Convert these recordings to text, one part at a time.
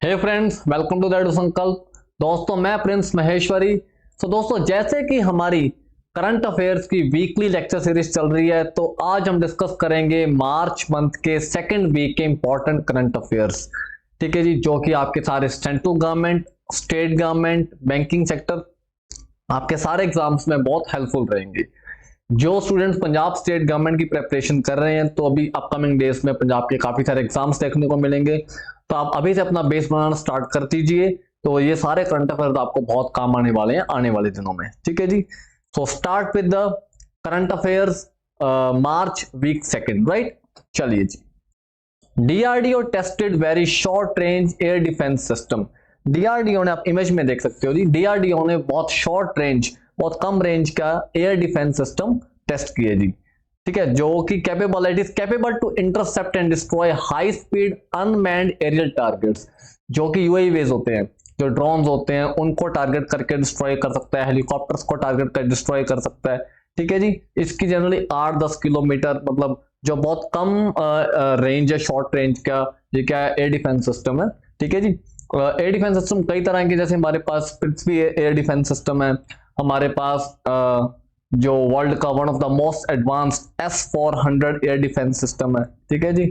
Hey friends, welcome to that Sankalp. दोस्तों, मैं प्रिंस महेश्वरी। दोस्तों, जैसे कि हमारी करंट अफेयर्स की वीकली लेक्चर सीरीज चल रही है, तो आज हम डिस्कस करेंगे मार्च मंथ के सेकंड वीक के इंपॉर्टेंट करंट अफेयर्स। ठीक है जी, जो कि आपके सारे central government, state government, banking sector, आपके सारे एग्जाम्स में बहुत हेल्पफुल रहेंगे। जो स्टूडेंट्स पंजाब स्टेट गवर्नमेंट की प्रिपरेशन कर रहे हैं, तो अभी अपकमिंग डेज में पंजाब के काफी सारे एग्जाम्स देखने को मिलेंगे, तो आप अभी से अपना बेस बनाना स्टार्ट कर दीजिए। तो ये सारे करंट अफेयर्स आपको बहुत काम आने वाले हैं आने वाले दिनों में। ठीक है जी, so start with the current affairs March week second, right. चलिए जी। DRDO tested very short range air defence system. DRDO ने, आप इमेज में देख सकते हो जी, डीआरडीओ ने बहुत शॉर्ट रेंज, बहुत कम रेंज का एयर डिफेंस सिस्टम टेस्ट किया जी। ठीक है, जो कि capable, it is capable to intercept and destroy high speed unmanned aerial targets. जो कि यूएवीज होते हैं, जो ड्रोन्स होते हैं, उनको टारगेट करके डिस्ट्रॉय कर सकता है, हेलीकॉप्टर्स को टारगेट कर डिस्ट्रॉय कर सकता है। ठीक है जी, इसकी जनरली 8-10 किलोमीटर, मतलब जो बहुत कम रेंज है, शॉर्ट रेंज का ये क्या है, एयर डिफेंस सिस्टम है। ठीक है जी, एयर डिफेंस सिस्टम कई तरह के, जैसे हमारे पास पृथ्वी एयर डिफेंस सिस्टम है, हमारे पास जो वर्ल्ड का one of the most advanced S-400 air defence system है। ठीक है जी,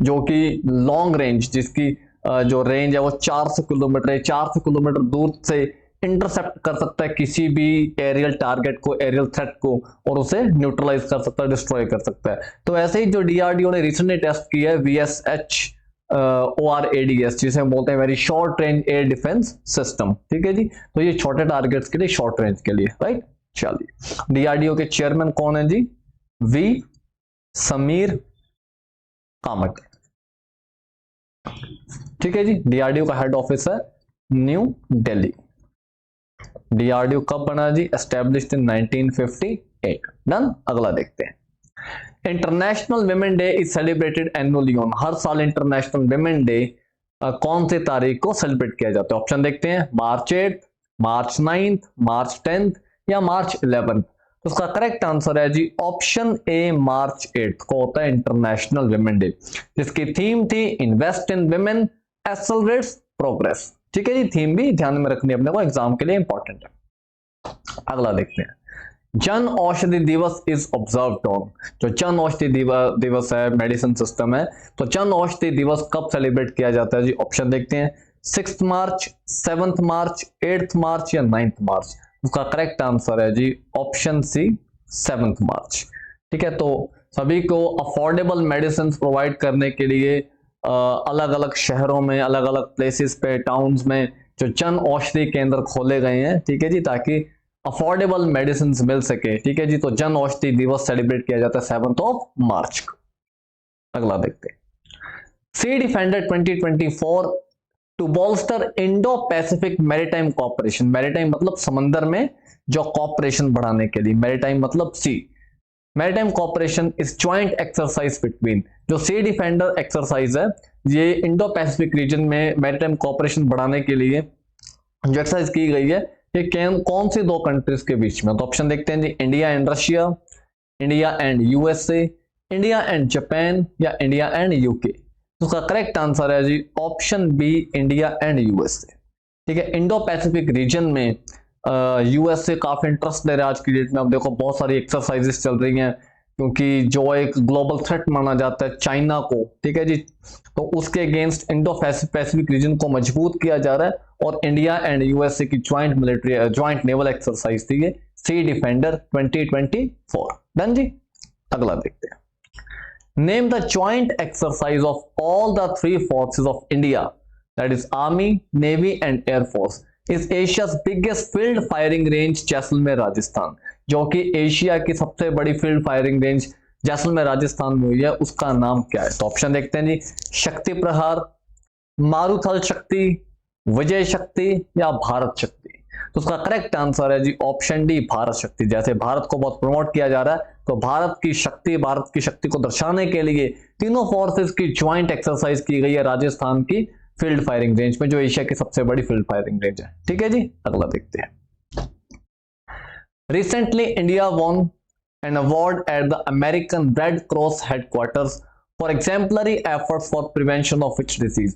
जो कि लॉन्ग रेंज, जिसकी जो रेंज है वो 400 किलोमीटर है, 400 किलोमीटर दूर से इंटरसेप्ट कर सकता है किसी भी एरियल टारगेट को, एरियल थ्रेट को, और उसे न्यूट्रलाइज कर सकता है, डिस्ट्रॉय कर सकता है। तो ऐसे ही जो डीआरडीओ ने रिसेंटली टेस्ट किया है VSH ORADS, जिसे हम बोलते हैं very short range air defence system. ठीक है जी, तो ये छोटे टारगेट्स के लिए, शॉर्ट रेंज के लिए, राइट। चलिए, डीआरडीओ के चेयरमैन कौन है जी? वी समीर कामत। ठीक है जी, डीआरडीओ का हेड ऑफिस है न्यू दिल्ली। डीआरडीओ कब बना जी? Established in 1958। डन। अगला देखते हैं। International women day is celebrated annually on. हर साल इंटरनेशनल विमेन डे कौन से तारीख को सेलिब्रेट किया जाता है? ऑप्शन देखते हैं। मार्च 8, मार्च 9, मार्च 10 या मार्च 11। तो उसका करेक्ट आंसर है जी ऑप्शन ए, मार्च 8 को होता है इंटरनेशनल विमेन डे, जिसकी थीम थी invest in women accelerates progress. ठीक है जी, थीम भी ध्यान में रखनी है अपने को, एग्जाम के लिए इंपॉर्टेंट है। अगला देखते हैं। जन औषधि दिवस इज ऑब्जर्व्ड ऑन। जो जन औषधि दिवस है, मेडिसिन सिस्टम है, तो जन औषधि दिवस कब सेलिब्रेट किया जाता है जी? ऑप्शन देखते हैं। 6 मार्च, 7 मार्च, 8 मार्च या 9 मार्च। उसका करेक्ट आंसर है जी ऑप्शन सी, 7 मार्च। ठीक है, तो सभी को अफोर्डेबल मेडिसिन प्रोवाइड करने के लिए अलग अलग शहरों में, अलग अलग प्लेसेस पे, टाउन्स में जो जन औषधि केंद्र खोले गए हैं। ठीक है जी, ताकि अफोर्डेबल मेडिसिन मिल सके। ठीक है जी, तो जन औषधि दिवस सेलिब्रेट किया जाता है 7 मार्च को। अगला देखते हैं। Sea defender 2024 to bolster Indo Pacific maritime cooperation. Maritime मतलब समंदर में जो कॉपरेशन बढ़ाने के लिए, मैरीटाइम मतलब sea. Maritime cooperation is joint exercise between. जो सी डिफेंडर एक्सरसाइज है, ये इंडो पैसिफिक रीजन में मैरीटाइम कॉपरेशन बढ़ाने के लिए जो एक्सरसाइज की गई है, ये कौन सी दो कंट्रीज के बीच में? तो ऑप्शन देखते हैं जी। India and Russia, India and USA, India and Japan या इंडिया एंड यूके। तो उसका करेक्ट आंसर है जी option B, India and USA. ठीक है, इंडो पैसिफिक रीजन में यूएसए काफी इंटरेस्ट ले रहा है आज की डेट में। अब देखो, बहुत सारी एक्सरसाइजेस चल रही हैं, क्योंकि जो एक ग्लोबल थ्रेट माना जाता है चाइना को, ठीक है जी, तो उसके अगेंस्ट इंडो पैसिफिक रीजन को मजबूत किया जा रहा है, और इंडिया एंड यूएसए की joint military, joint naval exercise थी ये, सी डिफेंडर 2024। डन जी। अगला देखते हैं। Name the joint exercise of all the 3 forces of India, that is army, navy and air force, is Asia's biggest field firing range Jaisalmer Rajasthan. जो कि Asia की सबसे बड़ी field firing range Jaisalmer Rajasthan में हुई है, उसका नाम क्या है? तो ऑप्शन देखते हैं जी। शक्ति प्रहार, मारुथल शक्ति, विजय शक्ति या भारत शक्ति। तो उसका करेक्ट आंसर है जी ऑप्शन डी, भारत शक्ति। जैसे भारत को बहुत प्रमोट किया जा रहा है, तो भारत की शक्ति को दर्शाने के लिए तीनों फोर्सेस की ज्वाइंट एक्सरसाइज की गई है राजस्थान की फील्ड फायरिंग रेंज में, जो एशिया की सबसे बड़ी फील्ड फायरिंग रेंज है। ठीक है जी। अगला देखते हैं। Recently, India won an award at the American Red Cross headquarters for exemplary efforts for prevention of which disease.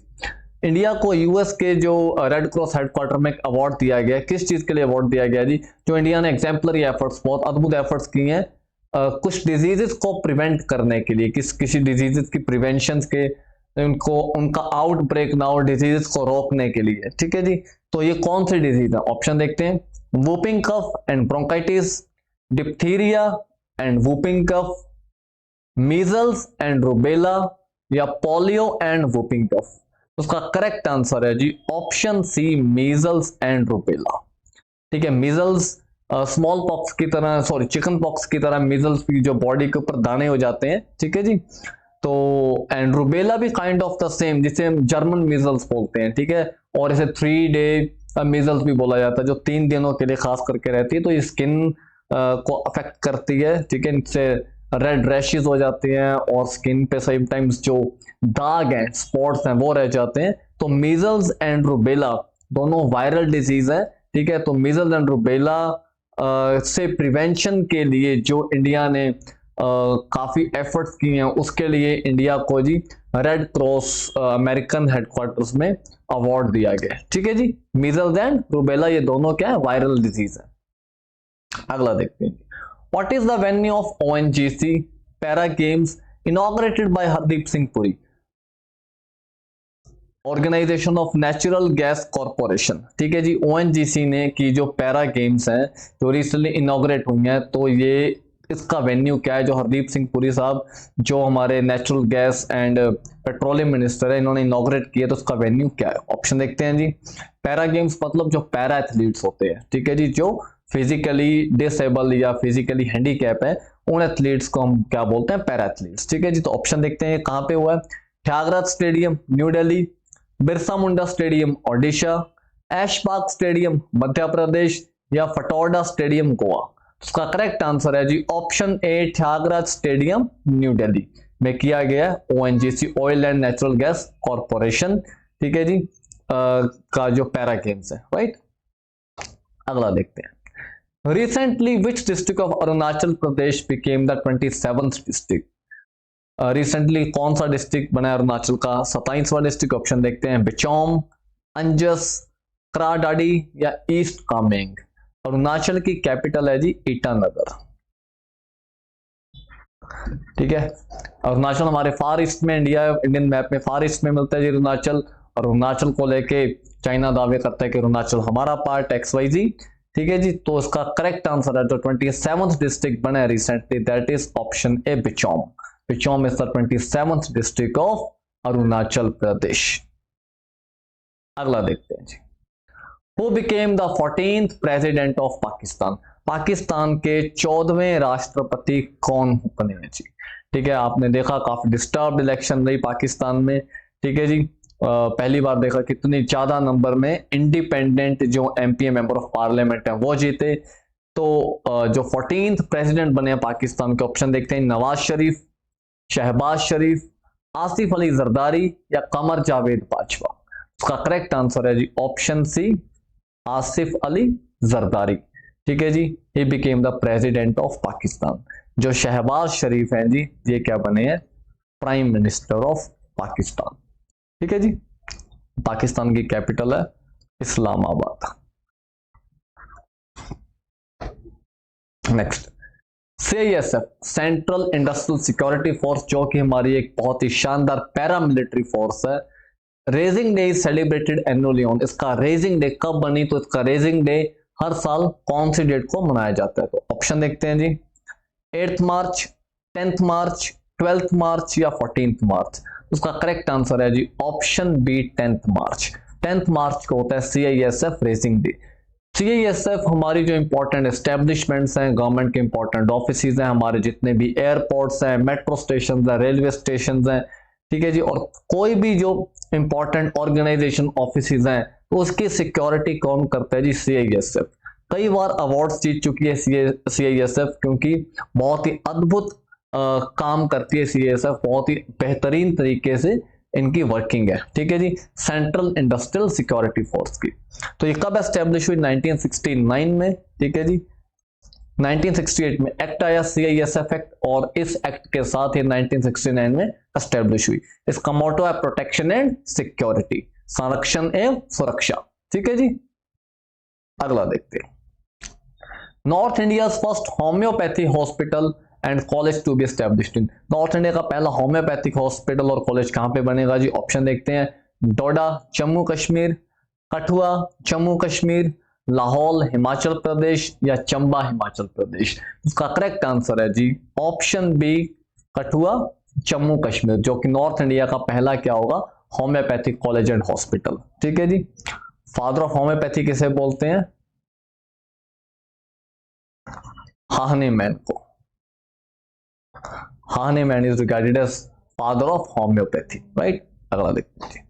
India को यूएस के जो रेड क्रॉस हेडक्वार्टर में अवार्ड दिया गया, किस चीज के लिए अवार्ड दिया गया जी? जो इंडिया ने एग्जाम्पलरी एफर्ट्स, बहुत अद्भुत एफर्ट्स किए हैं कुछ डिजीजेस को प्रिवेंट करने के लिए, किसी डिजीजेस की प्रिवेंशन के, उनको उनका आउटब्रेक ना हो, डिजीजेस को रोकने के लिए, ठीक है जी। तो ये कौन सी डिजीज है? ऑप्शन देखते हैं, whooping cough and bronchitis, diphtheria and whooping cough, measles and rubella, या पोलियो एंड वूपिंग कफ। उसका करेक्ट आंसर है जी option C, measles and rubella. ठीक है, मीजल्स स्मॉल पॉक्स की तरह, सॉरी चिकन पॉक्स की तरह मीजल्स भी जो बॉडी के ऊपर दाने हो जाते हैं, ठीक है जी। तो एंड रूबेला भी काइंड ऑफ द सेम, जिसे हम जर्मन मीजल्स बोलते हैं, ठीक है। और इसे 3 डे मीजल्स भी बोला जाता है, जो 3 दिनों के लिए खास करके रहती है। तो ये स्किन को अफेक्ट करती है, ठीक है। इनसे रेड रैशेस हो जाते हैं और स्किन पे समटाइम्स जो दाग हैं, स्पॉट्स हैं, वो रह जाते हैं। तो मीजल्स एंड रूबेला दोनों वायरल डिजीज है, ठीक है। तो मीजल्स एंड रूबेला से प्रिवेंशन के लिए जो इंडिया ने काफी एफर्ट्स किए हैं, उसके लिए इंडिया को जी रेड क्रॉस अमेरिकन हेडक्वार्टर्स में अवार्ड दिया गया, ठीक है जी। मीजल्स एंड रूबेला ये दोनों क्या है? वायरल डिजीज है। अगला देखते हैं, what is the venue of ONGC para games inaugurated by Hardeep Singh Puri, organisation of natural gas corporation, ठीक है जी। ओएनजीसी ने की जो पैरा गेम्स हैं जो रिसेंटली इनॉग्रेट हुई हैं, तो ये इसका वेन्यू क्या है? जो हरदीप सिंह पुरी साहब जो हमारे natural gas and petroleum minister है, इन्होंने इनॉग्रेट किया, तो उसका वेन्यू क्या है? ऑप्शन देखते हैं जी। पैरा गेम्स मतलब जो पैरा एथलीट्स होते हैं, ठीक है जी, जो फिजिकली डिसेबल या फिजिकली हैंडीकैप है, उन एथलीट्स को हम क्या बोलते हैं? पैरा एथलीट्स, ठीक है जी। तो ऑप्शन देखते हैं कहां पे हुआ है। Thyagaraj stadium New Delhi, Birsa Munda stadium Odisha, Aishbagh stadium Madhya Pradesh, या फटोर्डा स्टेडियम गोवा। उसका करेक्ट आंसर है जी option A, Thyagaraj stadium New Delhi में किया गया ONGC, oil and natural gas corporation, ठीक है जी, का जो पैरा गेम्स है, राइट। अगला देखते हैं, recently which district of Arunachal Pradesh became the 27th district. Recently कौन सा डिस्ट्रिक्ट बना अरुणाचल का 27वां डिस्ट्रिक्ट? ऑप्शन देखते हैं, बिचौम, अंजस, क्राडाडी, या ईस्ट कामेंग। अरुणाचल की कैपिटल है जी ईटानगर, ठीक है। अरुणाचल हमारे फार ईस्ट में, इंडियन मैप में फार ईस्ट में मिलता है जी अरुणाचल। और अरुणाचल को लेके चाइना दावे करता है कि अरुणाचल हमारा पार्ट XYZ, ठीक है जी। तो इसका करेक्ट आंसर है जो 27th डिस्ट्रिक्ट बना है recently, that is option A, Bichom. Bichom is the 27th district of Arunachal Pradesh. अगला देखते हैं जी, Who became the 14th president of Pakistan? Pakistan के 14वें राष्ट्रपति कौन बने हैं जी? ठीक है, आपने देखा काफी डिस्टर्ब इलेक्शन रही पाकिस्तान में, ठीक है जी। पहली बार देखा कितनी ज्यादा नंबर में इंडिपेंडेंट जो एमपी मेंबर ऑफ पार्लियामेंट है वो जीते। तो जो 14th प्रेसिडेंट बने पाकिस्तान के, ऑप्शन देखते हैं, नवाज शरीफ, शहबाज शरीफ, आसिफ अली जरदारी, या कमर जावेद बाजवा। उसका करेक्ट आंसर है जी ऑप्शन सी, आसिफ अली जरदारी, ठीक है जी। He became the president of Pakistan. जो शहबाज शरीफ हैं जी, ये क्या बने हैं? प्राइम मिनिस्टर ऑफ पाकिस्तान, ठीक है जी। पाकिस्तान की कैपिटल है Islamabad. Next, CISF central industrial security force, जो कि हमारी एक बहुत ही शानदार पैरामिलिट्री फोर्स है। Raising day celebrated annually on, इसका रेजिंग डे कब बनी? तो इसका रेजिंग डे हर साल कौन सी डेट को मनाया जाता है? तो ऑप्शन देखते हैं जी, 8th मार्च, 10th मार्च, 12th मार्च, या 14th मार्च। उसका करेक्ट आंसर है जी ऑप्शन बी, 10th मार्च। 10th मार्च को होता है CISF रेजिंग डे। CISF हमारी जो इंपॉर्टेंट एस्टेब्लिशमेंट्स हैं, गवर्नमेंट के इंपॉर्टेंट ऑफिसेज हैं, हमारे जितने भी एयरपोर्ट्स हैं, मेट्रो स्टेशन हैं, रेलवे स्टेशन हैं, ठीक है जी, और कोई भी जो इंपॉर्टेंट ऑर्गेनाइजेशन ऑफिसेज हैं, तो उसकी सिक्योरिटी कौन करता है जी? CISF। कई बार अवार्ड्स जीत चुकी है CISF, क्योंकि बहुत ही अद्भुत काम करती है CISF, बहुत ही बेहतरीन तरीके से इनकी वर्किंग है, ठीक है जी। सेंट्रल इंडस्ट्रियल सिक्योरिटी फोर्स की, तो ये कब एस्टेब्लिश हुई? 1969 में, ठीक है जी। 1968 में एक्ट आया, CISF एक्ट, और इस एक्ट के साथ ही 1969 में एस्टेब्लिश हुई। इसका मोटो है प्रोटेक्शन एंड सिक्योरिटी, संरक्षण एवं सुरक्षा। ठीक है जी, अगला देखते हैं। North India first homeopathy hospital and college to be established in, north India का पहला होम्योपैथिक हॉस्पिटल और कॉलेज कहां पे बनेगा जी? ऑप्शन देखते हैं, डोडा जम्मू कश्मीर, कठुआ जम्मू कश्मीर, लाहौल हिमाचल प्रदेश या चंबा हिमाचल प्रदेश। उसका करेक्ट आंसर है जी ऑप्शन बी, कठुआ जम्मू कश्मीर, जो कि नॉर्थ इंडिया का पहला क्या होगा? Homeopathic college and hospital. ठीक है जी, फादर ऑफ होम्योपैथी किसे बोलते हैं? हाहनीमैन को। Hahnemann is regarded as father of homeopathy, right. अगला देखते हैं,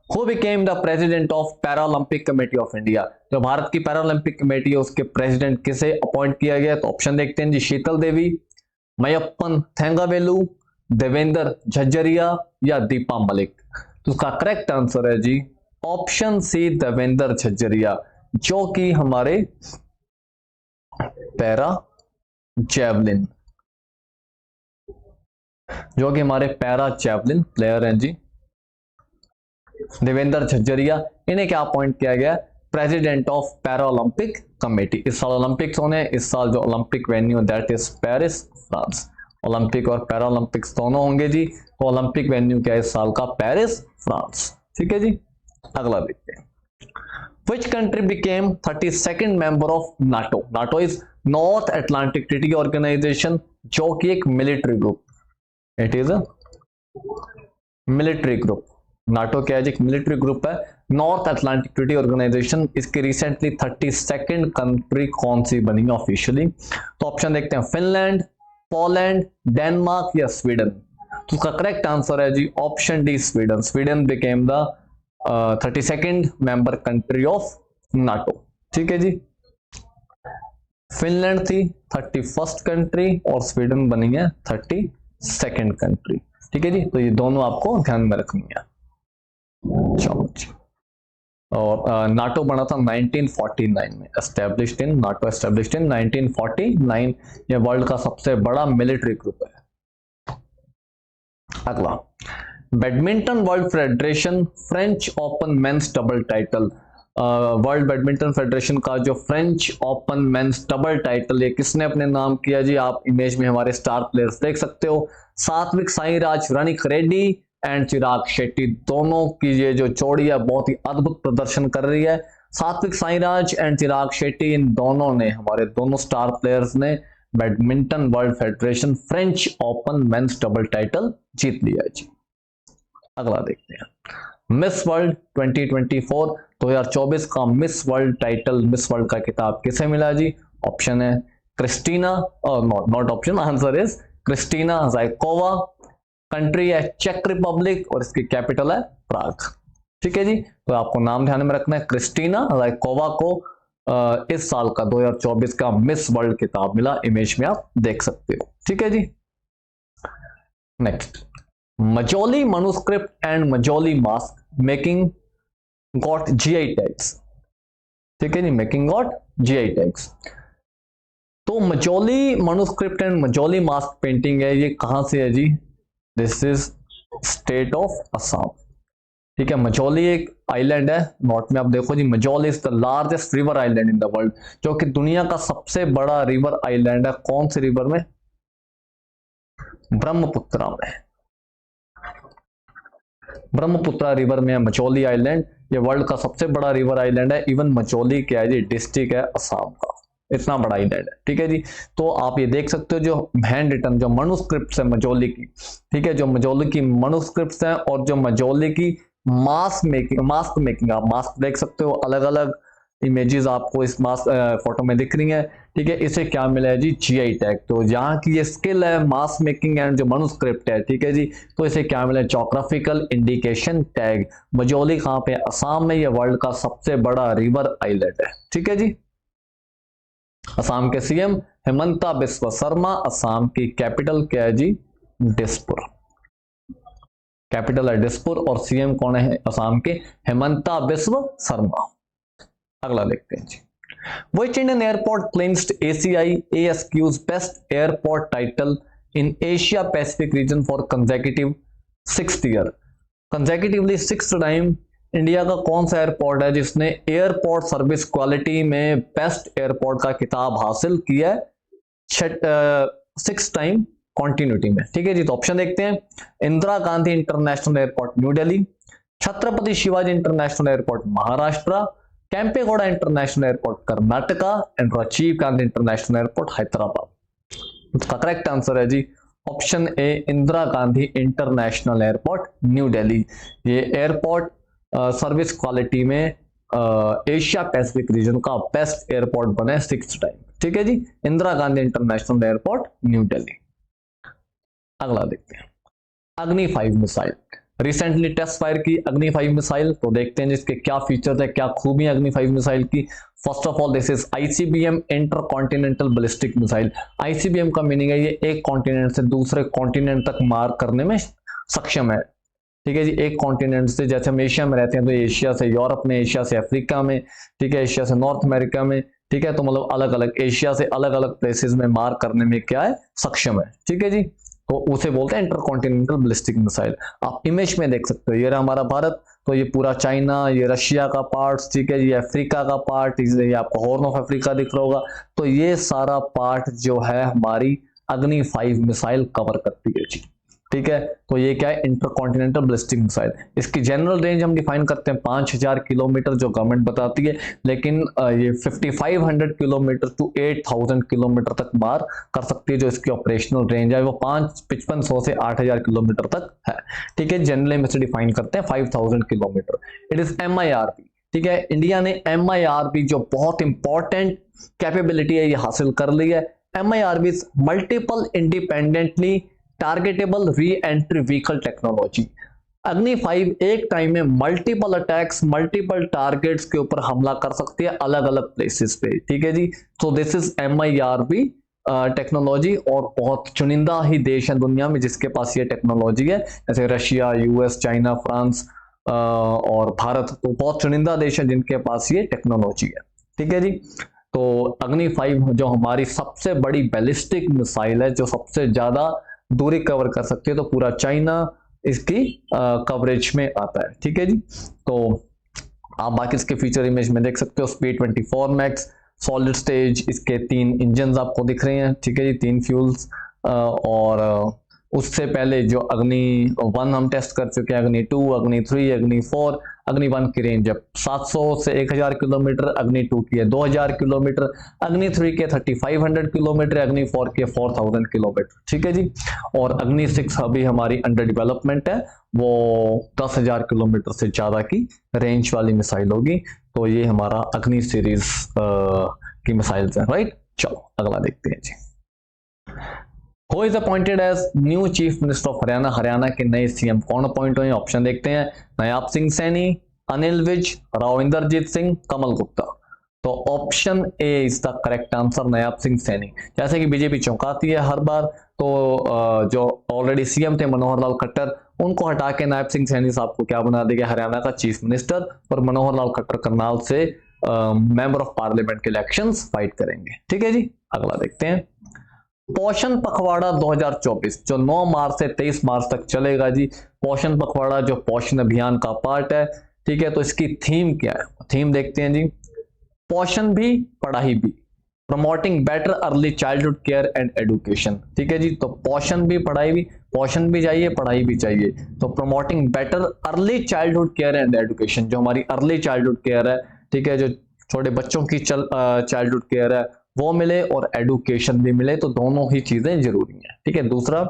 Who became the president of Paralympic Committee of India? जो भारत की पैरालंपिक कमेटी है उसके प्रेसिडेंट किसे अपॉइंट किया गया? तो ऑप्शन देखते हैं जी, शीतल देवी, मयप्पन थेंगावेलु, देवेंद्र झज्जरिया या दीपा मलिक। तो उसका करेक्ट आंसर है जी ऑप्शन सी, देवेंद्र झज्जरिया, जो कि हमारे पैरा जैवलिन प्लेयर हैं जी, देवेंद्र झज्जरिया। इन्हें क्या अपॉइंट किया गया? President of Paralympic committee. इस साल ओलंपिक्स होने, इस साल जो Olympic venue that is Paris France. Olympic और पैरालंपिक्स दोनों होंगे जी, तो ओलंपिक वेन्यू क्या है इस साल का? Paris France. ठीक है जी, अगला देखते हैं। Which country became 32nd member of NATO? NATO is North Atlantic Treaty Organization, जो कि एक military group, it is a military group. NATO क्या है? एक मिलिट्री ग्रुप है, नॉर्थ अटलांटिक ट्रीटी ऑर्गेनाइजेशन। इसकी रिसेंटली 32nd कंट्री कौन सी बनी है ऑफिशियली? तो ऑप्शन देखते हैं, फिनलैंड, पोलैंड, डेनमार्क या स्वीडन। तो उसका करेक्ट आंसर है जी option D, Sweden. Sweden became the 32nd member country of NATO. ठीक है जी, फिनलैंड थी 31st कंट्री और स्वीडन बनी है 32nd कंट्री। ठीक है जी, तो ये दोनों आपको ध्यान में रखनी है। चलो जी, और नाटो बना था 1949 में, एस्टेब्लिश्ड इन 1949। ये वर्ल्ड का सबसे बड़ा मिलिट्री ग्रुप है। अगला, badminton world federation French open men's double title. World badminton federation का जो French open men's double title, ये किसने अपने नाम किया जी? आप इमेज में हमारे स्टार प्लेयर्स देख सकते हो, सात्विक साईराज, रनिक रेड्डी एंड चिराग शेट्टी। दोनों की ये जो जोड़ी है बहुत ही अद्भुत प्रदर्शन कर रही है। सात्विक साईराज एंड चिराग शेट्टी, इन दोनों ने, हमारे दोनों स्टार प्लेयर्स ने badminton world federation French open men's double title जीत लिया जी। अगला देखते हैं, मिस वर्ल्ड 2024 2024 का miss world title, miss world का किताब किसे मिला जी? ऑप्शन है क्रिस्टीना, और not option, answer is Krystyna जायकोवा। कंट्री है चेक रिपब्लिक और इसकी कैपिटल है प्राग। ठीक है जी, तो आपको नाम ध्यान में रखना है, क्रिस्टीना जायकोवा को इस साल का 2024 का मिस वर्ल्ड किताब मिला, इमेज में आप देख सकते हो। ठीक है जी, next, Majuli manuscript and Majuli mask making got GI tags. ठीक है जी, मेकिंग गॉट GI टैग्स। तो Majuli manuscript and Majuli mask painting है, ये कहां से है जी? This is state of Assam. ठीक है, मजोली एक आइलैंड है नॉर्थ में। आप देखो जी, Majuli is the largest river island in the world, जो कि दुनिया का सबसे बड़ा रिवर आइलैंड है। कौन सी रिवर में? ब्रह्मपुत्रा में, ब्रह्मपुत्रा रिवर में है मजोली आइलैंड। ये वर्ल्ड का सबसे बड़ा रिवर आइलैंड है। इवन मजोली क्या है जी? डिस्ट्रिक्ट है असम का, इतना बड़ा आइलैंड है। ठीक है जी, तो आप ये देख सकते हो जो हैंड रिटन जो मनुस्क्रिप्ट्स है मजोली की, ठीक है, जो मजोली की मनुस्क्रिप्ट्स हैं और जो मजोली की मास्क मेकिंग आप मास्क देख सकते हो, अलग अलग इमेजेस आपको इस मास्क फोटो में दिख रही हैं। ठीक है, इसे क्या मिला है जी? GI tag. तो यहाँ की ये स्किल है मास्क मेकिंग एंड जो मनुस्क्रिप्ट है, ठीक है जी, तो इसे क्या मिला है? Geographical indication tag. मजोली कहाँ पे? असम में। ये वर्ल्ड का सबसे बड़ा रिवर आइलैंड है। ठीक है जी, असम के CM हेमंता बिस्वा शर्मा। असम की कैपिटल क्या है जी? दिसपुर, कैपिटल है दिसपुर और CM कौन है असम के? हेमंता बिस्वा शर्मा। अगला देखते हैं जी, Which Indian airport clinched ACI ASQ's best airport title in Asia Pacific region for consecutive 6th year? Consecutively 6th time India का कौन सा एयरपोर्ट है जिसने एयरपोर्ट सर्विस क्वालिटी में बेस्ट एयरपोर्ट का खिताब हासिल किया है 6th टाइम कॉन्टिन्यूटी में? ठीक है जी, तो ऑप्शन देखते हैं। Indira Gandhi international airport New Delhi, Chhatrapati Shivaji international airport Maharashtra, Kempegowda international airport Karnataka and Rajiv Gandhi international airport Hyderabad. उसका करेक्ट आंसर है जी option A, Indira Gandhi international airport New Delhi. ये एयरपोर्ट सर्विस क्वालिटी में एशिया पैसिफिक रीजन का बेस्ट एयरपोर्ट बने 6th टाइम। ठीक है जी, इंदिरा गांधी इंटरनेशनल एयरपोर्ट न्यू दिल्ली। अगला देखते हैं, अग्नि 5 मिसाइल रिसेंटली टेस्ट फायर की अग्नि 5 मिसाइल। तो देखते हैं जिसके क्या फीचर्स है, क्या खूबियां अग्नि 5 मिसाइल की। First of all this is ICBM inter continental ballistic missile. ICBM का मीनिंग है ये एक कॉन्टिनेंट से दूसरे कॉन्टिनेंट तक मार करने में सक्षम है। ठीक है जी, एक कॉन्टिनेंट से, जैसे हम एशिया में रहते हैं तो एशिया से यूरोप में, एशिया से अफ्रीका में, ठीक है, एशिया से नॉर्थ अमेरिका में, ठीक है, तो मतलब अलग अलग एशिया से अलग अलग प्लेसेस में मार करने में क्या है, सक्षम है। ठीक है जी, तो उसे बोलते हैं इंटरकॉन्टिनेंटल बैलिस्टिक मिसाइल। आप इमेज में देख सकते हो, ये रहा हमारा भारत, तो ये पूरा चाइना, ये रशिया का पार्ट, ठीक है, ये अफ्रीका का पार्ट, ये आपको हॉर्न ऑफ अफ्रीका दिख रहा होगा, तो ये सारा पार्ट जो है हमारी अग्नि 5 मिसाइल कवर करती है जी। ठीक है, तो ये क्या है, इंटरकॉन्टिनेंटल बैलिस्टिक मिसाइल। इसकी जनरल रेंज हम डिफाइन करते हैं 5000 किलोमीटर जो गवर्नमेंट बताती है, लेकिन ये 5500 किलोमीटर टू 8000 किलोमीटर तक मार कर सकती है। जो इसकी ऑपरेशनल रेंज है वो 5500 से 8000 किलोमीटर तक है। ठीक है, जनरली में से डिफाइन करते हैं 5000 किलोमीटर। It is MIRV। ठीक है, इंडिया ने MIRV जो बहुत इंपॉर्टेंट कैपेबिलिटी है ये हासिल कर ली है। MIRV multiple independently targetable re entry vehicle technology. अग्नि 5 एक टाइम में मल्टीपल अटैक्स, मल्टीपल टारगेट्स के ऊपर हमला कर सकती है अलग अलग प्लेसेस पे। ठीक है जी, तो दिस इज MIRV टेक्नोलॉजी, और बहुत चुनिंदा ही देश है दुनिया में जिसके पास ये टेक्नोलॉजी है, जैसे रशिया, US, चाइना, फ्रांस और भारत, तो बहुत चुनिंदा देश है जिनके पास ये टेक्नोलॉजी है। ठीक है जी, तो अग्नि 5 जो हमारी सबसे बड़ी बैलिस्टिक मिसाइल है, जो सबसे ज्यादा दूरी कवर कर सकती है, तो पूरा चाइना इसकी कवरेज में आता है। ठीक है जी, तो आप बाकी इसके फीचर इमेज में देख सकते हो। स्पीड 24 मैक्स, सॉलिड स्टेज, इसके 3 इंजन आपको दिख रहे हैं। ठीक है जी, 3 फ्यूल्स, और उससे पहले जो अग्नि 1 हम टेस्ट कर चुके हैं, अग्नि 2, अग्नि 3, अग्नि 4। अग्नि 1 की रेंज है 700 से 1000 किलोमीटर, अग्नि 2 की है 2000 किलोमीटर, अग्नि 3 के 3500 किलोमीटर, अग्नि 4 के 4000 किलोमीटर। ठीक है जी, और अग्नि 6 अभी हमारी अंडर डेवलपमेंट है, वो 10,000 किलोमीटर से ज्यादा की रेंज वाली मिसाइल होगी। तो ये हमारा अग्नि सीरीज की मिसाइल्स है, राइट। चलो अगला देखते हैं जी। Who is appointed as new chief minister of Haryana? Haryana के नए सीएम कौन अपॉइंट हुए? ऑप्शन देखते हैं, नायाब सिंह सैनी, अनिल विज, राव इंदरजीत सिंह, कमल गुप्ता। तो option A is the correct answer, Nayab Singh Saini. जैसे कि बीजेपी चौंकाती है हर बार, तो जो ऑलरेडी सीएम थे मनोहर लाल खट्टर, उनको हटा के नायब सिंह सैनी साहब को क्या बना दिया, हरियाणा का चीफ मिनिस्टर, और मनोहर लाल खट्टर करनाल से मेंबर ऑफ पार्लियामेंट के इलेक्शंस फाइट करेंगे। ठीक है जी, अगला देखते हैं। पोषण पखवाड़ा 2024 जो 9 मार्च से 23 मार्च तक चलेगा जी। पोषण पखवाड़ा जो पोषण अभियान का पार्ट है। ठीक है, तो इसकी थीम क्या है, थीम देखते हैं जी। पोषण भी पढ़ाई भी, promoting better early childhood care and education. ठीक है जी, तो पोषण भी पढ़ाई भी, पोषण भी चाहिए पढ़ाई भी चाहिए, तो promoting better early childhood care and education. जो हमारी अर्ली चाइल्डहुड केयर है, ठीक है, जो छोटे बच्चों की चाइल्डहुड केयर है वो मिले और एडुकेशन भी मिले, तो दोनों ही चीजें जरूरी हैं। ठीक है, दूसरा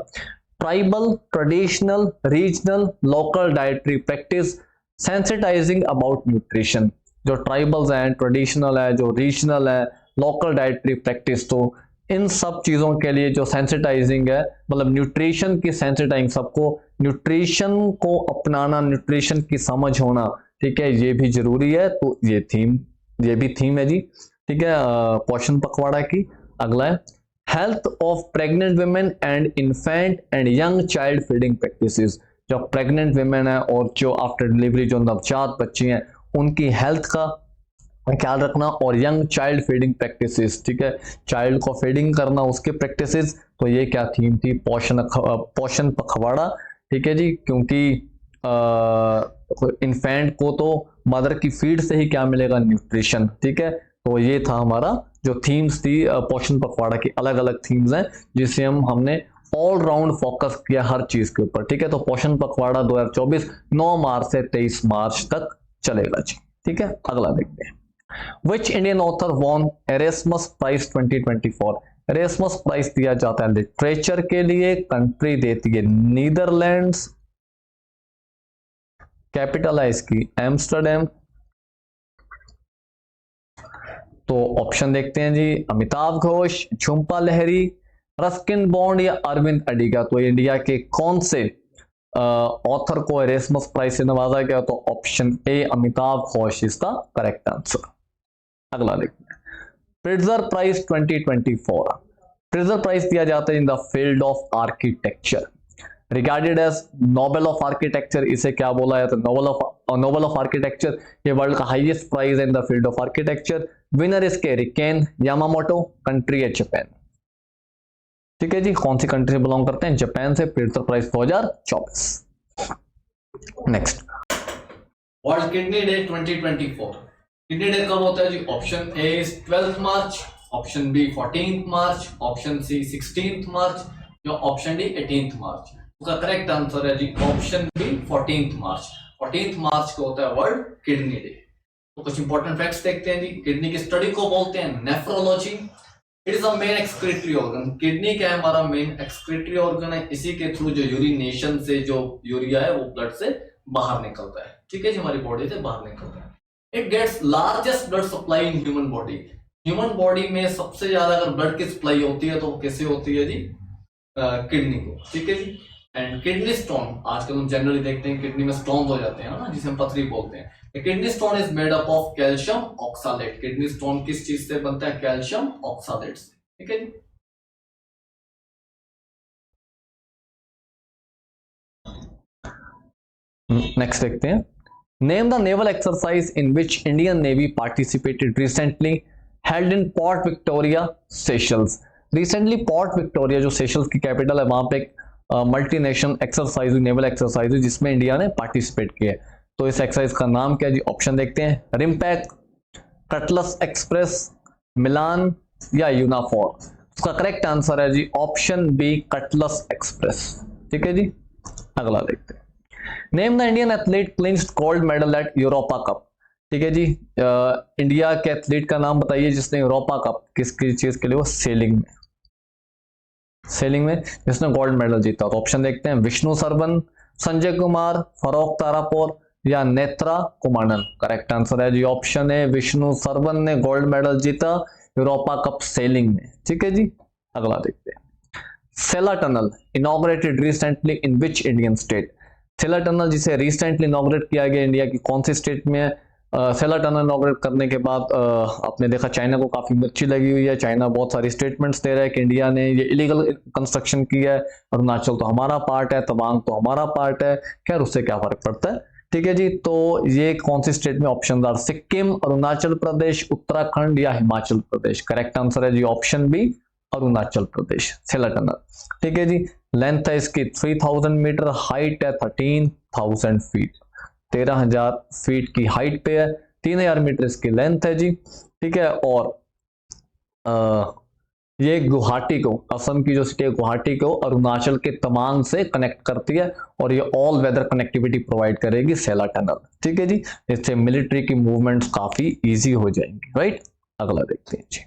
tribal, traditional, regional, local dietary practice sensitising about nutrition. जो ट्राइबल्स हैं, ट्रेडिशनल है, जो रीजनल है, लोकल डाइटरी प्रैक्टिस, तो इन सब चीजों के लिए जो सेंसिटाइजिंग है, मतलब न्यूट्रिशन की सेंसिटाइजिंग, सबको न्यूट्रिशन को अपनाना, न्यूट्रिशन की समझ होना, ठीक है, ये भी जरूरी है। तो ये भी थीम है जी। ठीक है, पोषण पखवाड़ा की। अगला है health of pregnant women and infant and young child feeding practices. जो प्रेग्नेंट वुमेन है और जो आफ्टर डिलीवरी जो नवजात बच्ची हैं, उनकी हेल्थ का ख्याल रखना, और यंग चाइल्ड फीडिंग प्रैक्टिसेस, ठीक है, चाइल्ड को फीडिंग करना उसके प्रैक्टिसेस। तो ये क्या थीम थी, पोषण पखवाड़ा, ठीक है जी, क्योंकि इन्फेंट को तो मदर की फीड से ही क्या मिलेगा, न्यूट्रिशन, ठीक है। तो ये था हमारा जो थीम्स थी पोषण पखवाड़ा की, अलग अलग थीम्स हैं जिसे हमने ऑल राउंड फोकस किया हर चीज के ऊपर, ठीक है। तो पोषण पखवाड़ा 2024 9 मार्च से 23 मार्च तक चलेगा जी, ठीक है। अगला देखते हैं, Which Indian author won Erasmus Prize 2024? Erasmus prize दिया जाता है लिटरेचर के लिए, कंट्री देती है नीदरलैंड्स, कैपिटल है इसकी एम्स्टरडेम। तो ऑप्शन देखते हैं जी, अमिताभ घोष, झुम्पा लहरी, रस्किन बॉन्ड या अरविंद अडिगा। तो इंडिया के कौन से ऑथर को एरेस्मस प्राइज से नवाजा गया? तो ऑप्शन ए अमिताभ घोष इसका करेक्ट आंसर। अगला देखते हैं, प्रिट्जर प्राइज 2024। प्रिट्जर प्राइज दिया जाता है in the field of architecture, regarded as Nobel of architecture. इसे क्या बोला जाता है? Nobel of architecture. ये वर्ल्ड का हाईएस्ट प्राइज है in the field of architecture. Winner इसके रिकेन यामामोटो, कंट्री है जापान, ठीक है जी। कौन सी कंट्री से बिलोंग करते हैं? जापान से। Pritzker prize 2024। Next, world kidney day 2024। Kidney day कब होता है जी? Option A is 12th March, option B 14th March, option C 16th March या ऑप्शन डी 18th मार्च। उसका करेक्ट आंसर है जी ऑप्शन बी 14th मार्च। 14th मार्च को होता है वर्ल्ड किडनी डे। तो कुछ इंपॉर्टेंट फैक्ट्स देखते हैं जी। किडनी की स्टडी को बोलते हैं nephrology. It is a main excretory organ. Kidney क्या है? हमारा मेन एक्सक्रीटरी ऑर्गन है। इसी के थ्रू जो यूरिनेशन से जो यूरिया है वो ब्लड से बाहर निकलता है, ठीक है जी, हमारी बॉडी से बाहर निकलता है। It gets largest blood supply in human body. Human body में सबसे ज्यादा अगर ब्लड की सप्लाई होती है तो कैसे होती है जी? किडनी को, ठीक है जी। एंड किडनी स्टोन, आजकल हम जनरली देखते हैं किडनी में स्टोन हो जाते हैं ना, जिसे हम पथरी बोलते हैं। Kidney stone is made up of calcium oxalate. Kidney stone किस चीज से बनता है? कैल्शियम ऑक्सालेट से, ठीक है जी। नेक्स्ट देखते हैं, name the naval exercise in which Indian navy participated recently, held in port Victoria, Seychelles. Recently port Victoria जो सेशल्स की कैपिटल है, वहां पे एक मल्टीनेशनल एक्सरसाइज, नेवल एक्सरसाइज जिसमें इंडिया ने पार्टिसिपेट किया है। तो इस एक्सरसाइज का नाम क्या है जी? ऑप्शन देखते हैं, रिम्पैक, कटलस एक्सप्रेस, मिलान या यूनाफोर। उसका करेक्ट आंसर है जी ऑप्शन बी कटलस एक्सप्रेस, ठीक है जी। अगला देखते हैं, name the Indian athlete clinched gold medal at Europa cup, ठीक है जी। इंडिया के एथलीट का नाम बताइए जिसने यूरोपा कप किसकी चीज के लिए? वो सेलिंग में, सेलिंग में जिसने गोल्ड मेडल जीता। तो ऑप्शन देखते हैं, विष्णु सरवन, संजय कुमार, फरोख तारापुर या नेत्रा कुमारन। करेक्ट आंसर है जी ऑप्शन है विष्णु सरवन ने गोल्ड मेडल जीता यूरोपा कप सेलिंग में, ठीक है जी। अगला देखते हैं, सेला टनल इनॉग्रेटेड रिसेंटली इन which Indian state. Sela tunnel जिसे रिसेंटली इनॉग्रेट किया गया इंडिया की कौन सी स्टेट में है? सेला टनल इनॉग्रेट करने के बाद आपने देखा चाइना को काफी मिर्ची लगी हुई है। चाइना बहुत सारी स्टेटमेंट्स दे रहा है कि इंडिया ने ये इलीगल कंस्ट्रक्शन किया है, अरुणाचल तो हमारा पार्ट है, तवांग तो हमारा पार्ट है, खैर उससे क्या फर्क पड़ता है, ठीक है जी। तो ये कौन सी स्टेट में? ऑप्शन आर सिक्किम, अरुणाचल प्रदेश, उत्तराखंड या हिमाचल प्रदेश। करेक्ट आंसर है जी ऑप्शन बी अरुणाचल प्रदेश, सेला टनल, ठीक है जी। लेंथ है इसकी 3000 मीटर, हाइट है 13,000 फीट, 13,000 फीट की हाइट पे है, 3,000 मीटर इसकी लेंथ है जी, ठीक है। और ये गुवाहाटी को, असम की जो सिटी है गुवाहाटी को अरुणाचल के तवांग से कनेक्ट करती है और ये ऑल वेदर कनेक्टिविटी प्रोवाइड करेगी सेला टनल, ठीक है जी। इससे मिलिट्री की मूवमेंट्स काफी इजी हो जाएंगी, राइट। अगला देखते हैं जी,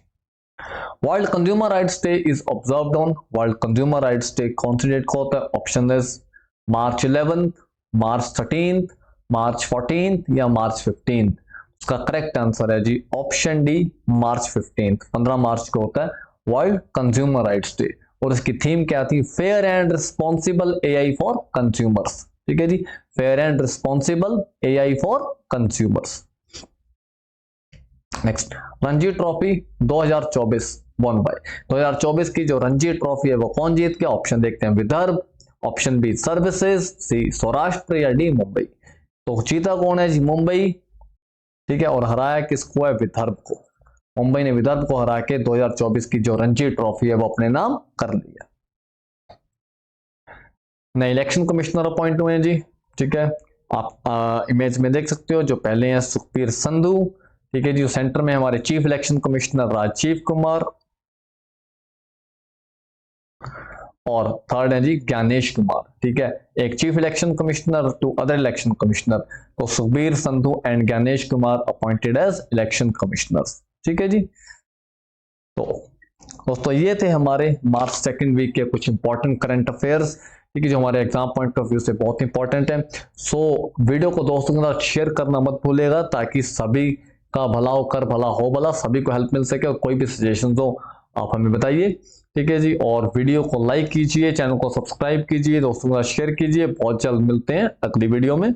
world consumer rights day is observed on. World consumer rights day कौन सी डेट को होता है? Option is March 11th, March 13th, March 14th या मार्च 15th। उसका करेक्ट आंसर है जी ऑप्शन डी मार्च 15th। 15 मार्च को होता है वर्ल्ड कंज्यूमर राइट्स डे। और इसकी थीम क्या थी? Fair and responsible AI for consumers, ठीक है जी। Fair and responsible AI for consumers. Next, Ranji trophy 2024 won by. 2024 की जो रणजी ट्रॉफी है वो कौन जीत गया? ऑप्शन देखते हैं, विदर्भ, ऑप्शन बी सर्विसेज, सी सौराष्ट्र या डी मुंबई। तो जीता कौन है जी? मुंबई, ठीक है, और हराया किसको है, विदर्भ को। मुंबई ने विदर्भ को हरा के 2024 की जो रणजी ट्रॉफी है वो अपने नाम कर लिया। नए इलेक्शन कमिश्नर अपॉइंट हुए हैं जी, ठीक है, आप इमेज में देख सकते हो, जो पहले हैं सुखबीर संधू, ठीक है जी, सेंटर में हमारे chief election commissioner Rajiv Kumar, और थर्ड है जी ज्ञानेश कुमार, ठीक है, एक chief election commissioner, two other election commissioners, तो Sukhbir Sandhu and Gyanesh Kumar appointed as election commissioners, ठीक है जी। तो दोस्तों ये थे हमारे मार्च सेकंड वीक के कुछ इंपॉर्टेंट करंट अफेयर्स, ठीक है, जो हमारे एग्जाम पॉइंट ऑफ व्यू से बहुत इंपॉर्टेंट है। सो वीडियो को दोस्तों के साथ शेयर करना मत भूलिएगा, ताकि सभी का भला हो, कर भला हो भला, सभी को हेल्प मिल सके, और कोई भी सजेशन हो आप हमें बताइए, ठीक है जी। और वीडियो को लाइक कीजिए, चैनल को सब्सक्राइब कीजिए, दोस्तों के साथ शेयर कीजिए। बहुत जल्द मिलते हैं अगली वीडियो में।